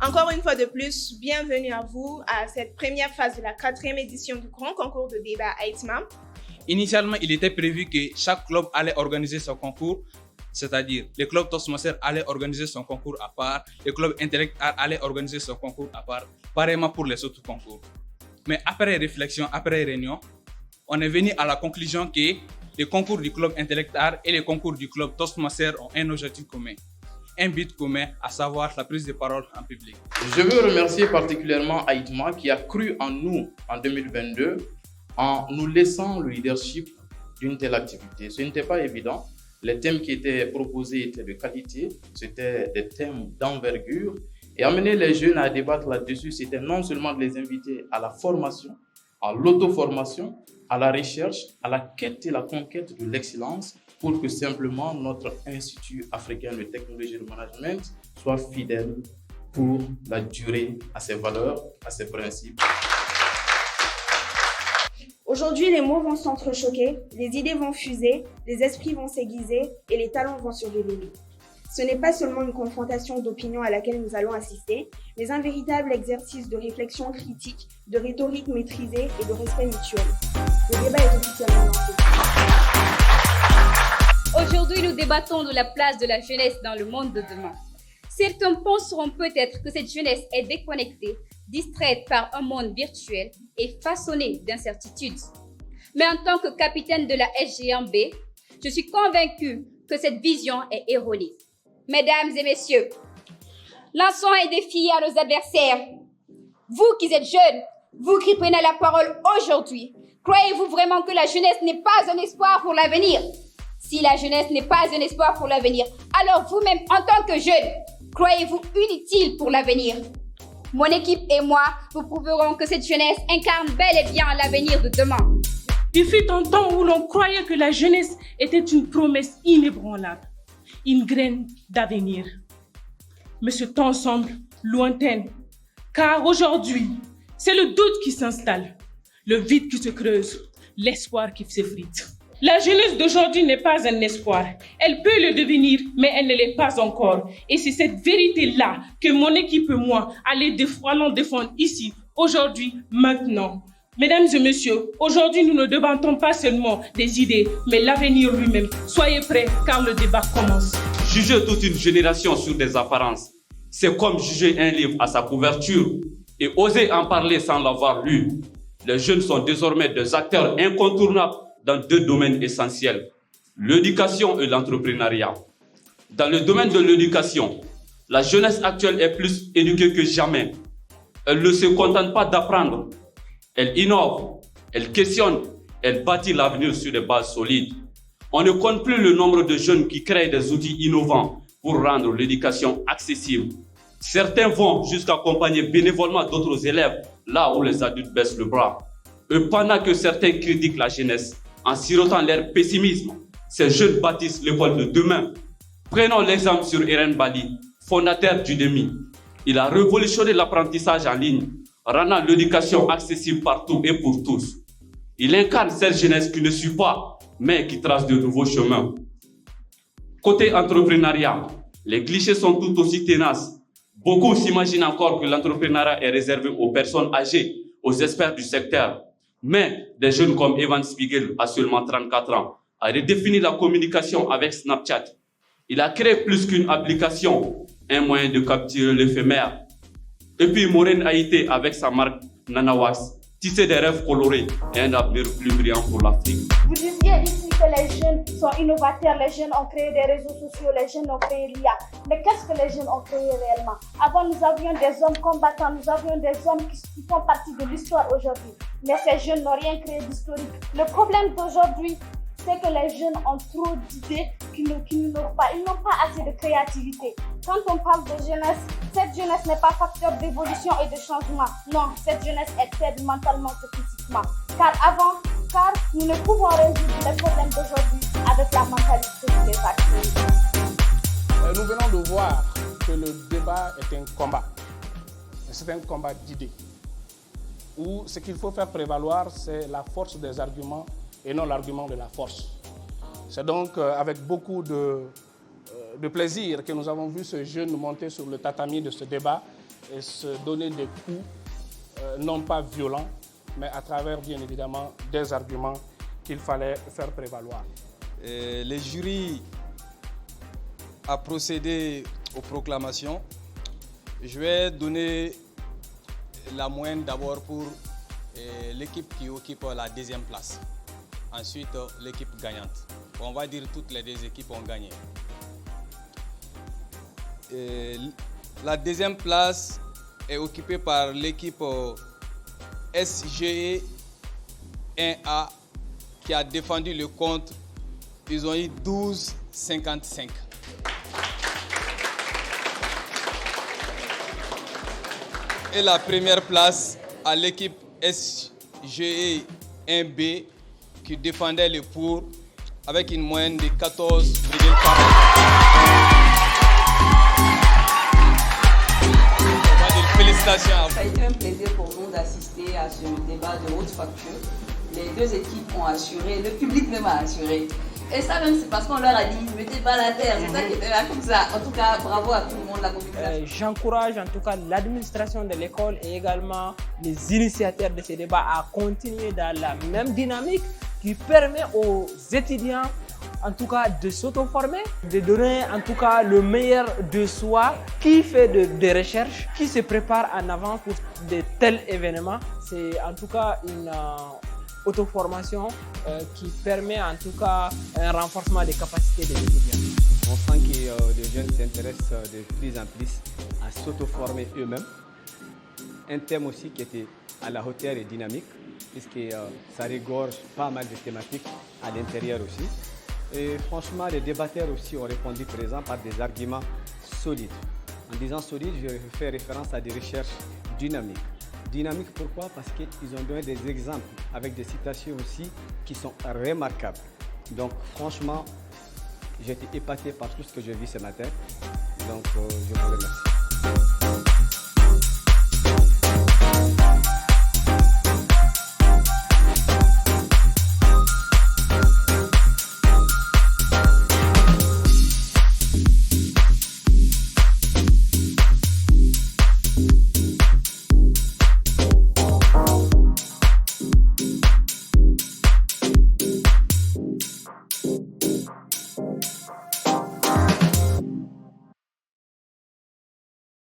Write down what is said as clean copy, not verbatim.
Encore une fois de plus, bienvenue à vous à cette première phase de la 4e édition du grand concours de débat AITMA. Initialement, il était prévu que chaque club allait organiser son concours, c'est-à-dire le club Toastmaster allait organiser son concours à part, le club Intellect Art allait organiser son concours à part, pareillement pour les autres concours. Mais après réflexion, après réunion, on est venu à la conclusion que les concours du club Intellect Art et les concours du club Toastmaster ont un objectif commun, un but commun, à savoir la prise de parole en public. Je veux remercier particulièrement AITMA qui a cru en nous en 2022 en nous laissant le leadership d'une telle activité. Ce n'était pas évident. Les thèmes qui étaient proposés étaient de qualité, c'était des thèmes d'envergure. Et amener les jeunes à débattre là-dessus, c'était non seulement de les inviter à la formation, à l'auto-formation, à la recherche, à la quête et la conquête de l'excellence, pour que simplement notre Institut africain de technologie et de management soit fidèle pour la durée à ses valeurs, à ses principes. Aujourd'hui, les mots vont s'entrechoquer, les idées vont fuser, les esprits vont s'aiguiser et les talents vont se révéler. Ce n'est pas seulement une confrontation d'opinions à laquelle nous allons assister, mais un véritable exercice de réflexion critique, de rhétorique maîtrisée et de respect mutuel. Le débat est officiellement lancé. Aujourd'hui, nous débattons de la place de la jeunesse dans le monde de demain. Certains penseront peut-être que cette jeunesse est déconnectée, distraite par un monde virtuel et façonnée d'incertitudes. Mais en tant que capitaine de la SGMB, je suis convaincue que cette vision est erronée. Mesdames et messieurs, lançons un défi à nos adversaires. Vous qui êtes jeunes, vous qui prenez la parole aujourd'hui, croyez-vous vraiment que la jeunesse n'est pas un espoir pour l'avenir? Si la jeunesse n'est pas un espoir pour l'avenir, alors vous-même, en tant que jeunes, croyez-vous inutile pour l'avenir? Mon équipe et moi vous prouverons que cette jeunesse incarne bel et bien l'avenir de demain. Il fut un temps où l'on croyait que la jeunesse était une promesse inébranlable, une graine d'avenir. Mais ce temps semble lointain, car aujourd'hui, c'est le doute qui s'installe, le vide qui se creuse, l'espoir qui s'effrite. La jeunesse d'aujourd'hui n'est pas un espoir. Elle peut le devenir, mais elle ne l'est pas encore. Et c'est cette vérité-là que mon équipe et moi allons défendre ici, aujourd'hui, maintenant. Mesdames et messieurs, aujourd'hui, nous ne débattons pas seulement des idées, mais l'avenir lui-même. Soyez prêts, car le débat commence. Juger toute une génération sur des apparences, c'est comme juger un livre à sa couverture et oser en parler sans l'avoir lu. Les jeunes sont désormais des acteurs incontournables dans deux domaines essentiels, l'éducation et l'entrepreneuriat. Dans le domaine de l'éducation, la jeunesse actuelle est plus éduquée que jamais. Elle ne se contente pas d'apprendre. Elle innove, elle questionne, elle bâtit l'avenir sur des bases solides. On ne compte plus le nombre de jeunes qui créent des outils innovants pour rendre l'éducation accessible. Certains vont jusqu'à accompagner bénévolement d'autres élèves là où les adultes baissent le bras. Et pendant que certains critiquent la jeunesse, en sirotant leur pessimisme, ces jeunes bâtissent l'école de demain. Prenons l'exemple sur Eren Bali, fondateur d'Udemy. Il a révolutionné l'apprentissage en ligne, rendant l'éducation accessible partout et pour tous. Il incarne cette jeunesse qui ne suit pas, mais qui trace de nouveaux chemins. Côté entrepreneuriat, les clichés sont tout aussi tenaces. Beaucoup s'imaginent encore que l'entrepreneuriat est réservé aux personnes âgées, aux experts du secteur. Mais des jeunes comme Evan Spiegel, à seulement 34 ans, a redéfini la communication avec Snapchat. Il a créé plus qu'une application, un moyen de capturer l'éphémère. Et puis Maureen Haïté, avec sa marque Nanawas, tisser des rêves colorés et un avenir plus brillant pour l'Afrique. Vous disiez ici que les jeunes sont innovateurs, les jeunes ont créé des réseaux sociaux, les jeunes ont créé l'IA. Mais qu'est-ce que les jeunes ont créé réellement? Avant, nous avions des hommes combattants, nous avions des hommes qui font partie de l'histoire aujourd'hui. Mais ces jeunes n'ont rien créé d'historique. Le problème d'aujourd'hui, c'est que les jeunes ont trop d'idées qu'ils n'ont pas. Ils n'ont pas assez de créativité. Quand on parle de jeunesse, cette jeunesse n'est pas facteur d'évolution et de changement. Non, cette jeunesse est faible mentalement que physiquement. Car nous ne pouvons résoudre les problèmes d'aujourd'hui avec la mentalité des acteurs. Nous venons de voir que que le débat est un combat. C'est un combat d'idées. Où ce qu'il faut faire prévaloir, c'est la force des arguments et non l'argument de la force. C'est donc avec beaucoup de plaisir que nous avons vu ce jeune monter sur le tatami de ce débat et se donner des coups, non pas violents, mais à travers bien évidemment des arguments qu'il fallait faire prévaloir. Le jury a procédé aux proclamations. Je vais donner la moyenne d'abord pour l'équipe qui occupe la deuxième place. Ensuite, l'équipe gagnante. On va dire toutes les deux équipes ont gagné. La deuxième place est occupée par l'équipe SGE 1A qui a défendu le compte. Ils ont eu 12,55. Et la première place à l'équipe SGE 1B qui défendait le pour avec une moyenne de 14,40. Félicitations à vous. Ça a été un plaisir pour nous d'assister à ce débat de haute facture. Les deux équipes ont assuré, le public même a assuré. Et ça même, c'est parce qu'on leur a dit, ne mettez pas la terre. C'est ça qui était là comme ça. En tout cas, bravo à tout le monde, la communication. J'encourage en tout cas l'administration de l'école et également les initiateurs de ce débat à continuer dans la même dynamique qui permet aux étudiants en tout cas de s'auto-former, de donner en tout cas le meilleur de soi, qui fait des recherches, qui se prépare en avant pour de tels événements. C'est en tout cas une auto-formation qui permet en tout cas un renforcement des capacités des étudiants. On sent que les jeunes s'intéressent de plus en plus à s'auto-former eux-mêmes. Un thème aussi qui était à la hauteur et dynamique, puisque ça regorge pas mal de thématiques à l'intérieur aussi. Et franchement, les débatteurs aussi ont répondu présent par des arguments solides. En disant solide, je fais référence à des recherches dynamiques. Dynamiques pourquoi? Parce qu'ils ont donné des exemples avec des citations aussi qui sont remarquables. Donc franchement, j'ai été épaté par tout ce que j'ai vu ce matin.